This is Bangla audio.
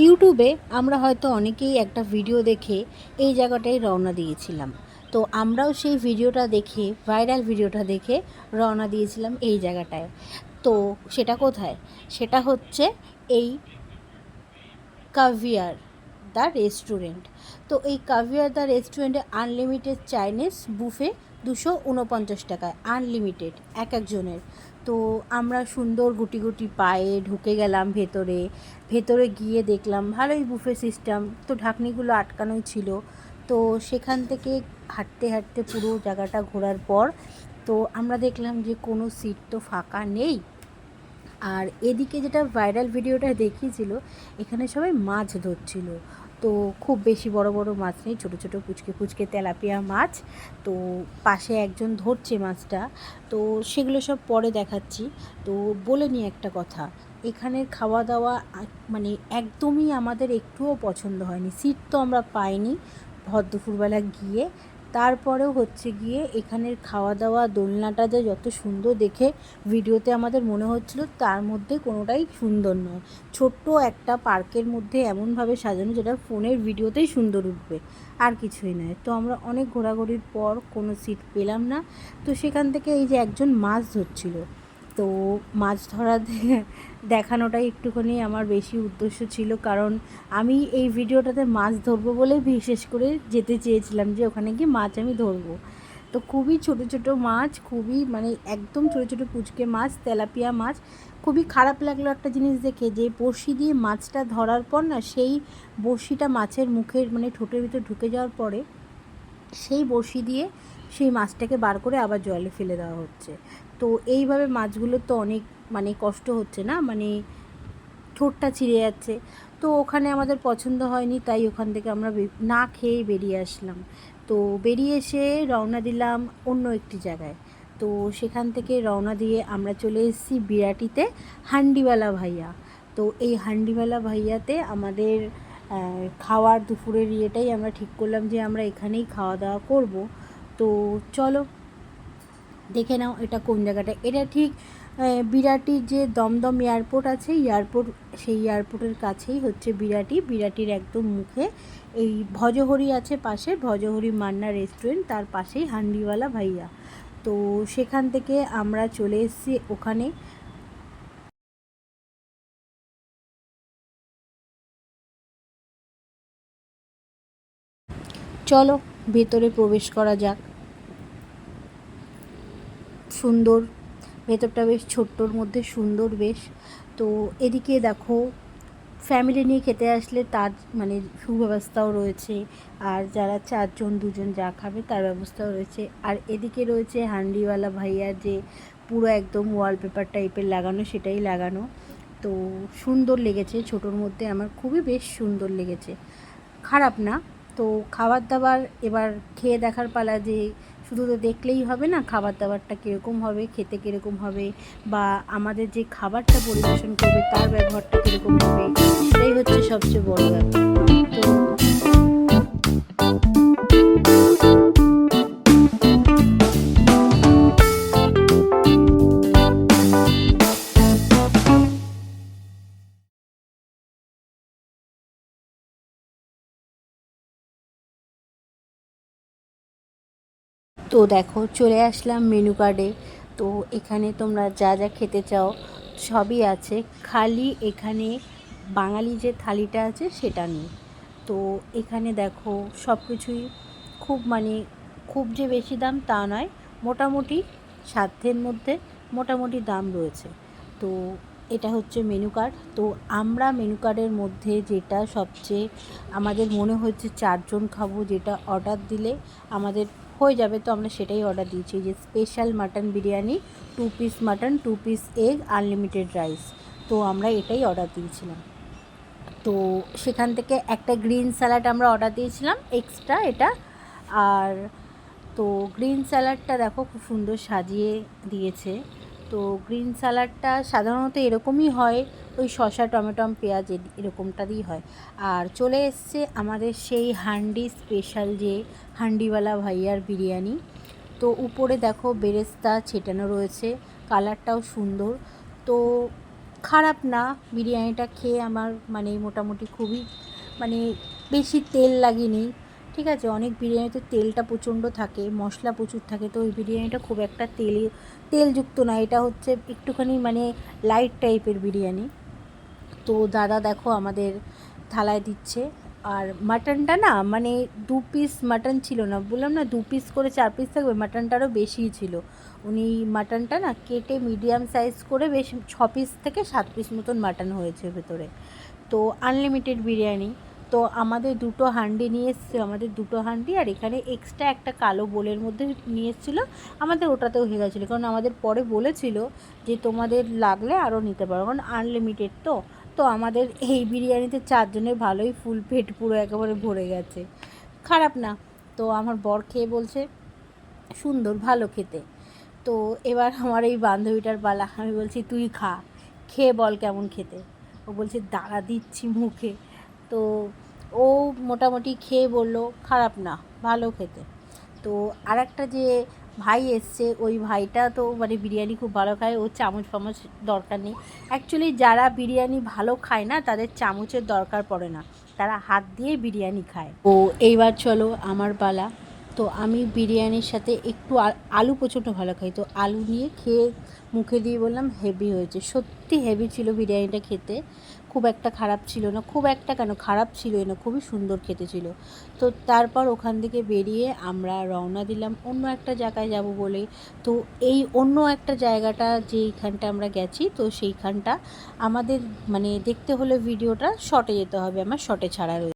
ইউটিউবে আমরা হয়তো অনেকেই একটা ভিডিও দেখে এই জায়গাটায় রওনা দিয়েছিলাম। তো আমরাও সেই ভিডিওটা দেখে, ভাইরাল ভিডিওটা দেখে রওনা দিয়েছিলাম এই জায়গাটায়। তো সেটা কোথায়? সেটা হচ্ছে এই কাভিয়ার দ্য রেস্টুরেন্ট। তো এই কাভিয়ার দ্য রেস্টুরেন্টে আনলিমিটেড চাইনিজ বুফে 249 টাকায়, আনলিমিটেড এক একজনের। তো আমরা সুন্দর গুটি গুটি পায়ে ঢুকে গেলাম ভেতরে। ভেতরে গিয়ে দেখলাম ভালোই বুফে সিস্টেম, তো ঢাকনিগুলো আটকানোই ছিল। তো সেখান থেকে হাঁটতে হাঁটতে পুরো জায়গাটা ঘোরার পর তো আমরা দেখলাম যে কোনো সিট তো ফাঁকা নেই। আর এদিকে যেটা ভাইরাল ভিডিওটা দেখিয়েছিল, এখানে সবাই মাছ ধরছিল। তো খুব বেশি বড় বড় মাছ নেই, ছোটো ছোটো পুচকে পুচকে তেলাপিয়া মাছ। তো পাশে একজন ধরছে মাছটা। তো সেগুলো সব পরে দেখাচ্ছি। তো বলে নিই একটা কথা, এখানের খাওয়া দাওয়া মানে একদমই আমাদের একটুও পছন্দ হয়নি। সিট তো আমরা পাইনি ভর দুপুরবেলা গিয়ে। তারপরেও হচ্ছে গিয়ে এখানের খাওয়া দাওয়া, দোলনাটা যে যত সুন্দর দেখে ভিডিওতে আমাদের মনে হচ্ছিল, তার মধ্যে কোনোটাই সুন্দর নয়। ছোট্ট একটা পার্কের মধ্যে এমনভাবে সাজানো যেটা ফোনের ভিডিওতেই সুন্দর উঠবে, আর কিছুই নয়। তো আমরা অনেক ঘোরাঘুরির পর কোনো সিট পেলাম না। তো সেখান থেকে এই যে একজন মাছ ধরছিল, তো মাছ ধরা দেখানোটাই একটুখানি আমার বেশি উদ্দেশ্য ছিল, কারণ আমি এই ভিডিওটাতে মাছ ধরবো বলে বিশেষ করে যেতে চেয়েছিলাম যে ওখানে গিয়ে মাছ আমি ধরবো। তো খুবই ছোটো ছোটো মাছ, খুবই মানে একদম ছোটো ছোটো পুচকে মাছ, তেলাপিয়া মাছ। খুবই খারাপ লাগলো একটা জিনিস দেখে, যে বড়শি দিয়ে মাছটা ধরার পর না, সেই বড়শিটা মাছের মুখের মানে ঠোঁটের ভিতর ঢুকে যাওয়ার পরে সেই বড়শি দিয়ে সেই মাছটাকে বার করে আবার জলে ফেলে দেওয়া হচ্ছে। তো এইভাবে মাছগুলোর তো অনেক মানে কষ্ট হচ্ছে না, মানে ঠোঁটটা ছিঁড়ে যাচ্ছে। তো ওখানে আমাদের পছন্দ হয়নি, তাই ওখান থেকে আমরা না খেয়েই বেরিয়ে আসলাম। তো বেরিয়ে এসে রওনা দিলাম অন্য একটি জায়গায়। তো সেখান থেকে রওনা দিয়ে আমরা চলে এসেছি বিরাটিতে হান্ডিওয়ালা ভাইয়া। তো এই হান্ডিওয়ালা ভাইয়াতে আমাদের খাওয়ার দুপুরের ইয়েটাই আমরা ঠিক করলাম যে আমরা এখানেই খাওয়া দাওয়া করব। তো চলো দেখে নাও এটা কোন জায়গাটা। এটা ঠিক বিরাটির যে দমদম এয়ারপোর্ট আছে, এয়ারপোর্ট, সেই এয়ারপোর্টের কাছেই হচ্ছে বিরাটি। বিরাটির একদম মুখে এই ভজহরি আছে পাশে, ভজহরি মান্না রেস্টুরেন্ট, তার পাশেই হান্ডিওয়ালা ভাইয়া। তো সেখান থেকে আমরা চলে এসেছি ওখানে। চলো ভেতরে প্রবেশ করা যাক। সুন্দর, ভেতরটা বেশ ছোট্টর মধ্যে সুন্দর বেশ। তো এদিকে দেখো, ফ্যামিলি নিয়ে খেতে আসলে তার মানে সুব্যবস্থাও রয়েছে, আর যারা চারজন দুজন যা খাবে তার ব্যবস্থাও রয়েছে। আর এদিকে রয়েছে হান্ডিওয়ালা ভাইয়ার যে পুরো একদম ওয়ালপেপার টাইপের লাগানো, সেটাই লাগানো। তো সুন্দর লেগেছে, ছোটোর মধ্যে আমার খুবই বেশ সুন্দর লেগেছে, খারাপ না। তো খাবার দাবার এবার খেয়ে দেখার পালা, যে শুধু তো দেখলেই হবে না, খাবার দাবারটা কীরকম হবে, খেতে কীরকম হবে, বা আমাদের যে খাবারটা পরিবেশন করবে তার ব্যবহারটা কীরকম হবে, সেটাই হচ্ছে সবচেয়ে বড় ব্যাপার। তো তো দেখো চলে আসলাম মেনু কার্ডে। তো এখানে তোমরা যা যা খেতে চাও সবই আছে, খালি এখানে বাঙালি যে থালিটা আছে সেটা নেই। তো এখানে দেখো সব কিছুই খুব মানে খুব যে বেশি দাম তা নয়, মোটামুটি সাধ্যের মধ্যে মোটামুটি দাম রয়েছে। তো এটা হচ্ছে মেনু কার্ড। তো আমরা মেনু কার্ডের মধ্যে যেটা সবচেয়ে আমাদের মনে হচ্ছে চারজন খাবো, যেটা অর্ডার দিলে আমাদের হয়ে যাবে, তো আমরা সেটাই অর্ডার দিয়েছি, যে special mutton biryani, 2 piece mutton, 2 piece egg, unlimited rice. তো আমরা এটাই অর্ডার দিয়েছিলাম। তো সেখান থেকে একটা গ্রিন স্যালাড আমরা অর্ডার দিয়েছিলাম এক্সট্রা এটা। আর তো গ্রিন স্যালাডটা দেখো খুব সুন্দর সাজিয়ে দিয়েছে। তো গ্রিন স্যালাডটা সাধারণত এরকমই হয়, ওই শসা টমেটো পেঁয়াজ এরকমটা দিয়েই হয়। আর চলে এসছে আমাদের সেই হান্ডি স্পেশাল, যে হান্ডিওয়ালা ভাইয়ার বিরিয়ানি। তো উপরে দেখো বেরেস্তা ছেটানো রয়েছে, কালারটাও সুন্দর। তো খারাপ না, বিরিয়ানিটা খেয়ে আমার মানে মোটামুটি খুবই মানে বেশি তেল লাগেনি, ঠিক আছে। অনেক বিরিয়ানিতে তেলটা প্রচণ্ড থাকে, মশলা প্রচুর থাকে, তো ওই বিরিয়ানিটা খুব একটা তেলযুক্ত না, এটা হচ্ছে একটুখানি মানে লাইট টাইপের বিরিয়ানি। তো দাদা দেখো আমাদের থালায় দিচ্ছে। আর মাটনটা না মানে 2 পিস মাটন ছিল না, বললাম না 2 পিস করে 4 পিস থাকবে, মাটনটারও বেশিই ছিল। উনি মাটনটা না কেটে মিডিয়াম সাইজ করে বেশ 6 পিস থেকে 7 পিস মতন মাটন হয়েছে ভেতরে। তো আনলিমিটেড বিরিয়ানি। তো আমাদের 2টো হাঁড়ি নিয়ে এসছে, আমাদের 2টো হাঁড়ি, আর এখানে এক্সট্রা একটা কালো বোলের মধ্যে নিয়ে এসেছিলো, আমাদের ওটাতেও হয়ে গেছিলো, কারণ আমাদের পরে বলেছিল যে তোমাদের লাগলে আরও নিতে পারো, কারণ আনলিমিটেড তো। তো আমাদের এই বিরিয়ানিতে 4 জনের ভালোই ফুল পেট পুরো একেবারে ভরে গেছে, খারাপ না। তো আমার বর খেয়ে বলছে সুন্দর, ভালো খেতে। তো এবার আমার এই বান্ধবীটার পালা, আমি বলছি তুই খা, খেয়ে বল কেমন খেতে। ও বলছে দাঁড়া দিচ্ছি মুখে। তো ও মোটামুটি খেয়ে বলল খারাপ না, ভালো খেতে। তো আর একটা যে ভাই এসছে, ওই ভাইটা তো মানে বিরিয়ানি খুব ভালো খায়, ও চামচ ফামচ দরকার নেই। অ্যাকচুয়ালি যারা বিরিয়ানি ভালো খায় না তাদের চামচের দরকার পড়ে না, তারা হাত দিয়ে বিরিয়ানি খায়। ও এইবার চলো আমার পালা। তো আমি বিরিয়ানির সাথে একটু আলু প্রচণ্ড ভালো খাই, তো আলু নিয়ে খেয়ে মুখে দিয়ে বললাম হেভি হয়েছে, সত্যি হেভি ছিল বিরিয়ানিটা খেতে, খুব একটা খারাপ ছিল না, খুব একটা কেন খারাপ ছিলই না, খুবই সুন্দর খেতে ছিল। তো তারপর ওখান থেকে বেরিয়ে আমরা রওনা দিলাম অন্য একটা জায়গায় যাব বলে। তো এই অন্য একটা জায়গাটা যেইখানটা আমরা গেছি, তো সেইখানটা আমাদের মানে দেখতে হলে ভিডিওটা শর্টে যেতে হবে, আমার শর্টে ছাড়া রয়েছে।